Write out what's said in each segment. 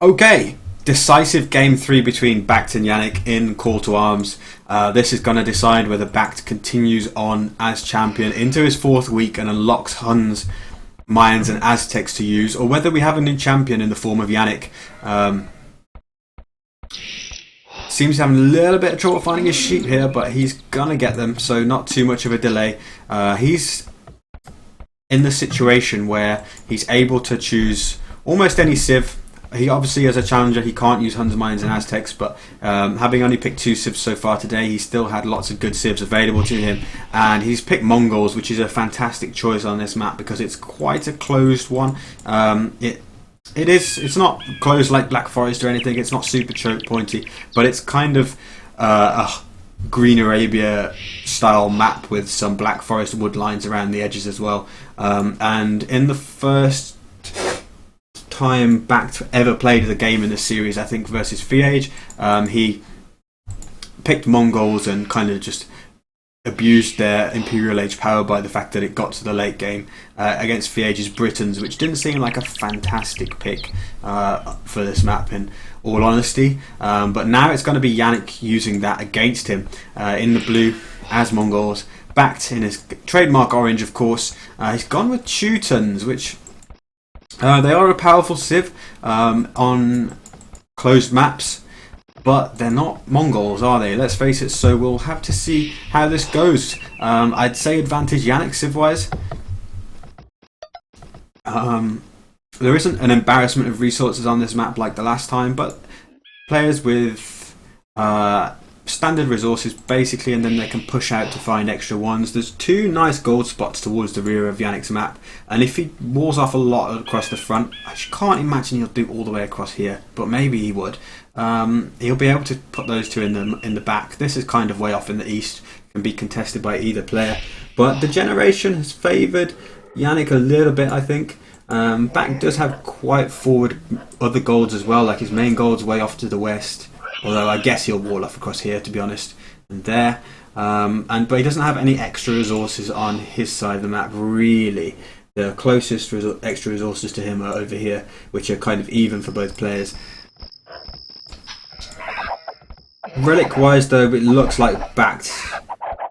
Okay, decisive game 3 between BacT and Janik in Call to Arms. This is going to decide whether BacT continues on as champion into his 4th week and unlocks Huns, Mayans and Aztecs to use, or whether we have a new champion in the form of Janik. Seems to have a little bit of trouble finding his sheep here, but he's going to get them, so not too much of a delay. He's in the situation where he's able to choose almost any civ. He obviously, as a challenger, he can't use Huns, Mayans and Aztecs, but having only picked 2 civs so far today, he still had lots of good civs available to him, and he's picked Mongols, which is a fantastic choice on this map because it's quite a closed one. It's not closed like Black Forest or anything, it's not super choke pointy, but it's kind of a Green Arabia style map with some Black Forest wood lines around the edges as well. And in the first time BacT ever played the game in the series, I think versus Fiage, he picked Mongols and kind of just abused their Imperial Age power by the fact that it got to the late game against Fiage's Britons, which didn't seem like a fantastic pick for this map in all honesty, but now it's going to be Janik using that against him in the blue as Mongols. BacT in his trademark orange, of course. He's gone with Teutons, which they are a powerful civ on closed maps, but they're not Mongols, are they? Let's face it, so we'll have to see how this goes. I'd say advantage Janik civ-wise. There isn't an embarrassment of resources on this map like the last time, but players with standard resources basically, and then they can push out to find extra ones. There's 2 nice gold spots towards the rear of Janik's map, and if he walls off a lot across the front, I can't imagine he'll do all the way across here, but maybe he would. He'll be able to put those 2 in the back. This is kind of way off in the east, can be contested by either player, but the generation has favoured Janik a little bit, I think. BacT does have quite forward other golds as well, like his main gold's way off to the west, although I guess he'll wall off across here, to be honest, and there. But he doesn't have any extra resources on his side of the map, really. The closest extra resources to him are over here, which are kind of even for both players. Relic wise though, it looks like BacT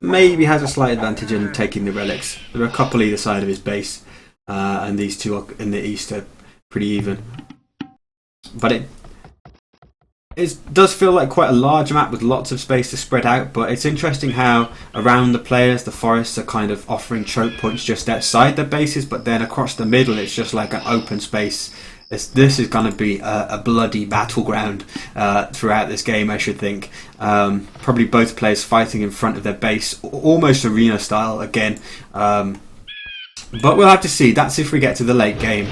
maybe has a slight advantage in taking the relics. There are a couple either side of his base, and these 2 are in the east are pretty even. But it does feel like quite a large map with lots of space to spread out, but it's interesting how around the players the forests are kind of offering choke points just outside their bases, but then across the middle it's just like an open space. This is going to be a bloody battleground throughout this game, I should think. Probably both players fighting in front of their base, almost arena style again. But we'll have to see. That's if we get to the late game.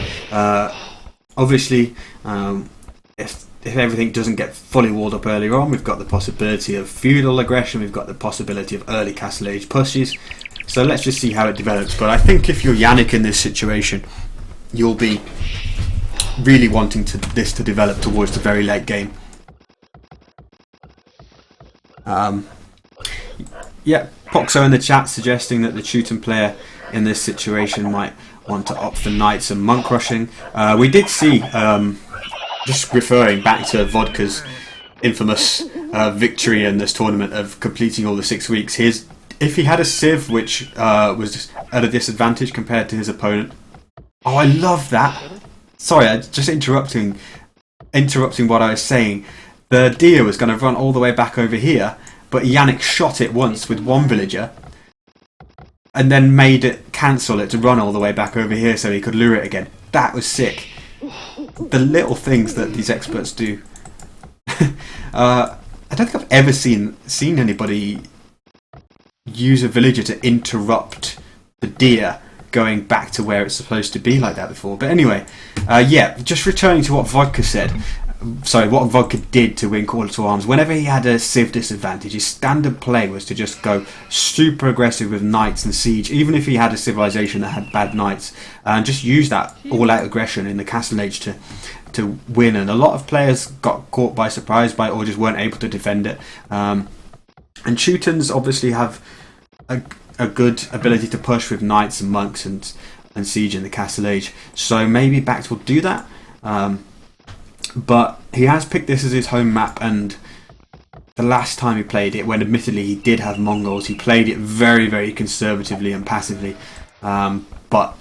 Obviously, if everything doesn't get fully walled up earlier on, we've got the possibility of feudal aggression, we've got the possibility of early Castle Age pushes. So let's just see how it develops. But I think if you're Janik in this situation, you'll be really wanting this to develop towards the very late game. Yeah, Poxo in the chat suggesting that the Teuton player in this situation might want to opt for knights and monk rushing. We did see, just referring back to Vodka's infamous victory in this tournament of completing all the 6 weeks, if he had a civ which was at a disadvantage compared to his opponent. Oh, I love that. Sorry, I'm just interrupting what I was saying. The deer was going to run all the way back over here, but Janik shot it once with 1 villager and then made it cancel it to run all the way back over here so he could lure it again. That was sick. The little things that these experts do. I don't think I've ever seen anybody use a villager to interrupt the deer going back to where it's supposed to be like that before. But anyway, yeah, just returning to what Vodka said. Sorry, what Vodka did to win Call to Arms. Whenever he had a civ disadvantage, his standard play was to just go super aggressive with knights and siege, even if he had a civilization that had bad knights, and just use that all-out aggression in the Castle Age to win. And a lot of players got caught by surprise by it or just weren't able to defend it. And Teutons obviously have a good ability to push with knights and monks and siege in the Castle Age. So maybe BacT will do that. But he has picked this as his home map, and the last time he played it, when admittedly he did have Mongols, he played it very, very conservatively and passively. But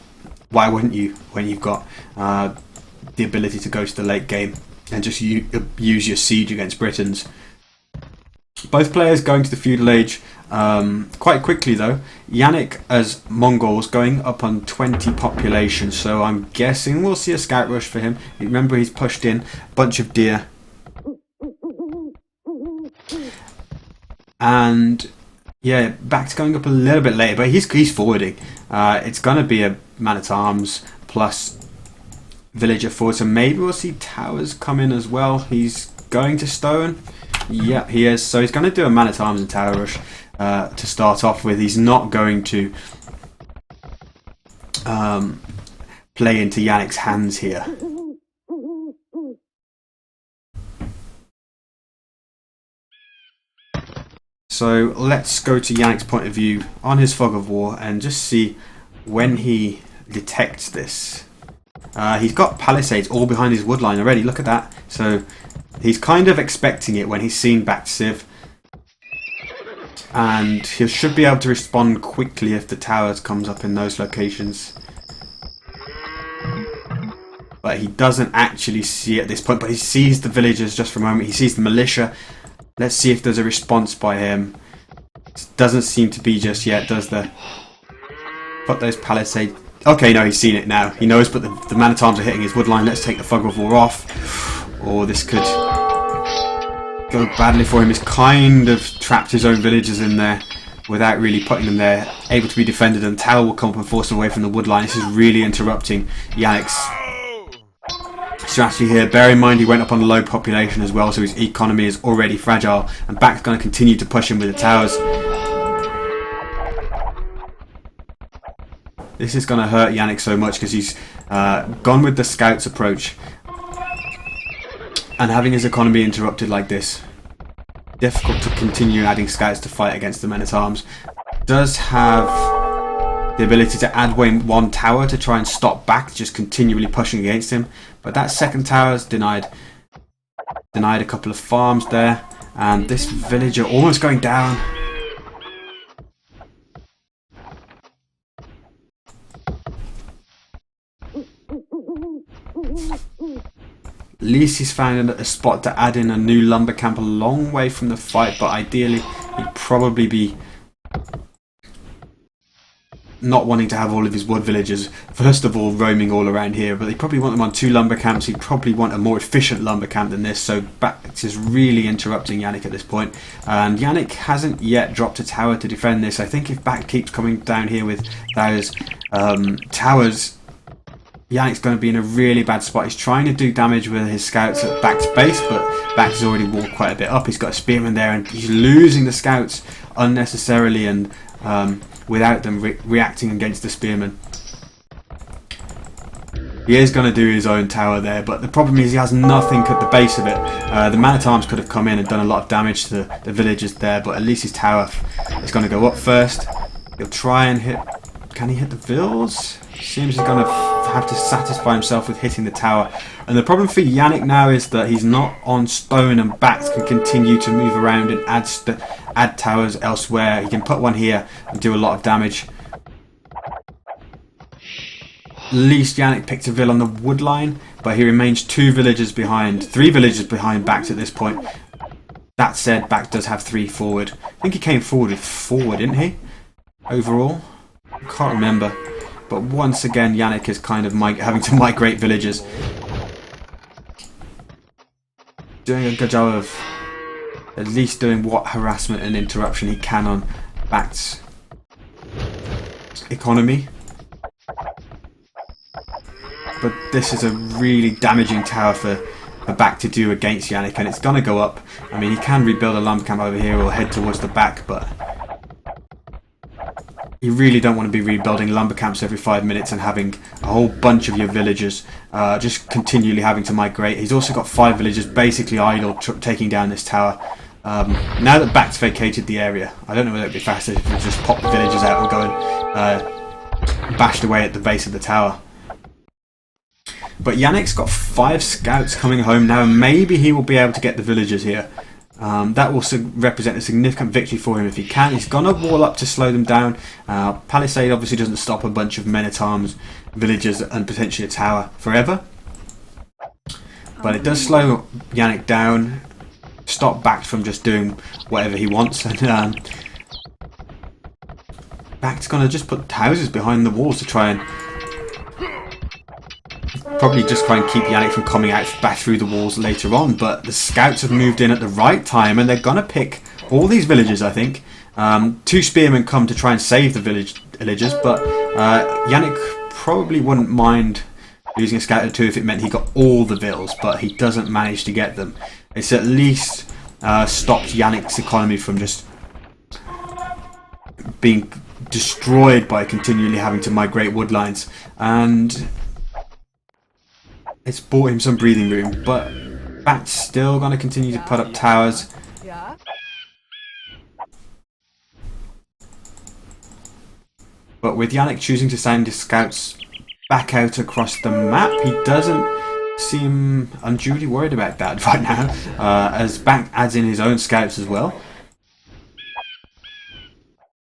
why wouldn't you when you've got the ability to go to the late game and just use your siege against Britons? Both players going to the feudal age quite quickly though. Janik as Mongols going up on 20 population, so I'm guessing we'll see a scout rush for him. Remember, he's pushed in a bunch of deer. And yeah, BacT going up a little bit later, but he's forwarding. It's going to be a man-at-arms plus villager forward, so maybe we'll see towers come in as well. He's going to stone. Yeah, he is. So he's going to do a man-at-arms and tower rush to start off with. He's not going to play into Janik's hands here. So let's go to Janik's point of view on his fog of war and just see when he detects this. He's got palisades all behind his woodline already, look at that. So he's kind of expecting it when he's seen BacT Civ. And he should be able to respond quickly if the towers comes up in those locations. But he doesn't actually see it at this point, but he sees the villagers just for a moment. He sees the militia. Let's see if there's a response by him. It doesn't seem to be just yet, does there? Put those palisades. Okay, no, he's seen it now. He knows, but the man-at-arms are hitting his woodline. Let's take the fog of war off. Or this could go badly for him. He's kind of trapped his own villagers in there without really putting them there. Able to be defended, and tower will come up and force him away from the woodline. This is really interrupting Janik's strategy here. Bear in mind he went up on a low population as well, so his economy is already fragile, and BacT's going to continue to push him with the towers. This is going to hurt Janik so much because he's gone with the scouts approach, and having his economy interrupted like this, difficult to continue adding scouts to fight against the men-at-arms. Does have the ability to add one tower to try and stop BacT just continually pushing against him, but that second tower is denied a couple of farms there, and this villager almost going down. At least he's found a spot to add in a new lumber camp a long way from the fight, but ideally he'd probably be not wanting to have all of his wood villagers first of all roaming all around here, but they probably want them on 2 lumber camps. He'd probably want a more efficient lumber camp than this, so BacT is really interrupting Janik at this point, and Janik hasn't yet dropped a tower to defend this. I think if BacT keeps coming down here with those towers, Janik's going to be in a really bad spot. He's trying to do damage with his scouts at BacT's base, but BacT's already walked quite a bit up. He's got a spearman there, and he's losing the scouts unnecessarily, and without them reacting against the spearman. He is going to do his own tower there, but the problem is he has nothing at the base of it. The man-at-arms could have come in and done a lot of damage to the villagers there, but at least his tower is going to go up first. He'll try and hit... Can he hit the vills? Seems he's going to have to satisfy himself with hitting the tower. And the problem for Janik now is that he's not on stone, and BacT can continue to move around and add towers elsewhere. He can put one here and do a lot of damage. At least Janik picked a vill on the wood line, but he remains 3 villagers behind BacT at this point. That said, BacT does have 3 forward. I think he came forward with 4, didn't he? Overall? I can't remember. But once again, Janik is kind of having to migrate villagers. Doing a good job of at least doing what harassment and interruption he can on BacT's economy. But this is a really damaging tower for BacT to do against Janik, and it's going to go up. I mean, he can rebuild a lumber camp over here or head towards the back, but you really don't want to be rebuilding lumber camps every 5 minutes and having a whole bunch of your villagers just continually having to migrate. He's also got 5 villagers basically idle taking down this tower. Now that BacT's vacated the area, I don't know whether it would be faster if we just pop the villagers out and go and bashed away at the base of the tower. But Janik's got 5 scouts coming home now, and maybe he will be able to get the villagers here. That will represent a significant victory for him if he can. He's gonna wall up to slow them down. Palisade obviously doesn't stop a bunch of men-at-arms, villagers, and potentially a tower forever. But it does slow Janik down, stop BacT from just doing whatever he wants, and BacT's gonna just put houses behind the walls to try and probably just try and keep Janik from coming out back through the walls later on. But the scouts have moved in at the right time, and they're gonna pick all these villagers, I think. 2 spearmen come to try and save the villagers, but Janik probably wouldn't mind losing a scout or 2 if it meant he got all the vills, but he doesn't manage to get them. It's at least stopped Janik's economy from just being destroyed by continually having to migrate woodlines, and it's bought him some breathing room. But BacT's still going to continue to put up towers. But with Janik choosing to send his scouts back out across the map, he doesn't seem unduly worried about that right now, as BacT adds in his own scouts as well,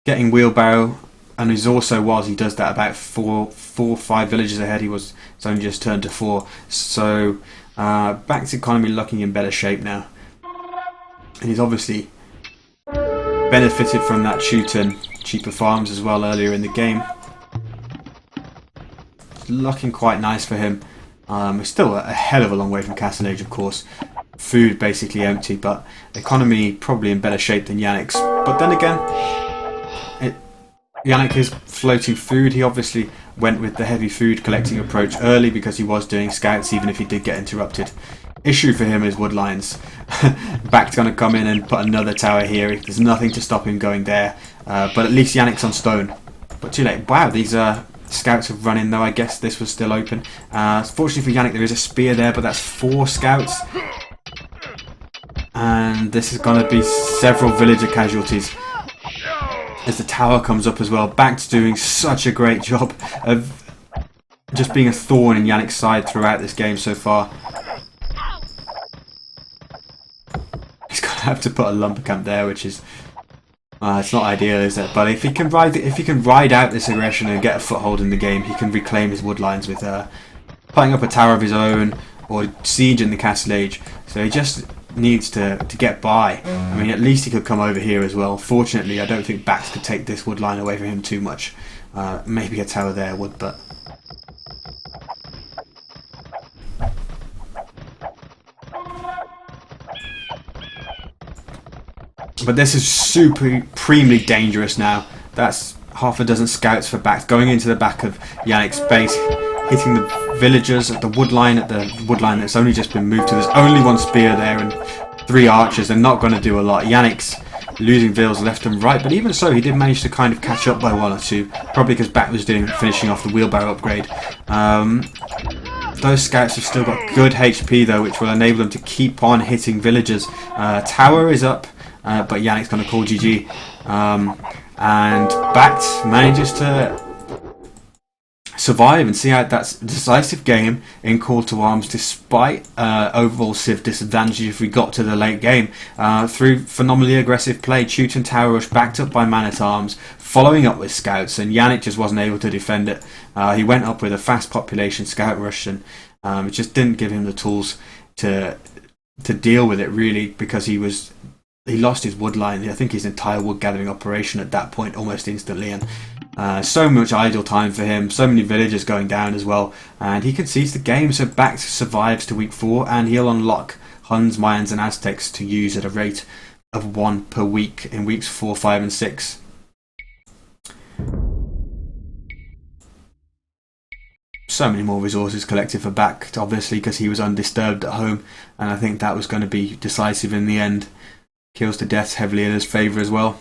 getting wheelbarrow, and he's also, whilst he does that, about 4 or 5 villages ahead. It's only just turned to 4, so BacT's economy looking in better shape now, and he's obviously benefited from that cheaper farms as well earlier in the game. It's looking quite nice for him. It's still a hell of a long way from Castle Age, of course. Food basically empty, but economy probably in better shape than Janik's. But then again, Janik is floating food. He obviously went with the heavy food collecting approach early because he was doing scouts, even if he did get interrupted. Issue for him is woodlines. BacT's going to come in and put another tower here. There's nothing to stop him going there. But at least Janik's on stone. But too late. Wow, these scouts have run in though. I guess this was still open. Fortunately for Janik, there is a spear there, but that's 4 scouts. And this is going to be several villager casualties as the tower comes up as well. BacT's doing such a great job of just being a thorn in Janik's side throughout this game so far. He's going to have to put a lumber camp there, which is it's not ideal, is it? But if he can ride out this aggression and get a foothold in the game, he can reclaim his woodlines with putting up a tower of his own or siege in the Castle Age. So he just needs to get by. I mean, at least he could come over here as well. Fortunately, I don't think BacT could take this woodline away from him too much. Maybe a tower there would, but this is supremely dangerous now. That's half a dozen scouts for BacT going into the back of Janik's base, hitting the villagers at the woodline that's only just been moved to. There's only 1 spear there and 3 archers. They're not going to do a lot. Janik's losing vills left and right, but even so, he did manage to kind of catch up by 1 or 2, probably because BacT was finishing off the wheelbarrow upgrade. Those scouts have still got good HP though, which will enable them to keep on hitting villagers. Tower is up, but Janik's going to call GG, and BacT manages to survive and see out that decisive game in Call to Arms, despite overall Civ disadvantage if we got to the late game. Through phenomenally aggressive play, Teuton tower rush backed up by man-at-arms, following up with scouts, and Janik just wasn't able to defend it. He went up with a fast population scout rush, and it just didn't give him the tools to deal with it really, because he lost his woodline. I think his entire wood gathering operation at that point almost instantly, and so much idle time for him, so many villagers going down as well, and he concedes the game. So BacT survives to week 4, and he'll unlock Huns, Mayans and Aztecs to use at a rate of 1 per week in weeks 4, 5 and 6. So many more resources collected for BacT, obviously, because he was undisturbed at home, and I think that was going to be decisive in the end. Kills to death heavily in his favour as well.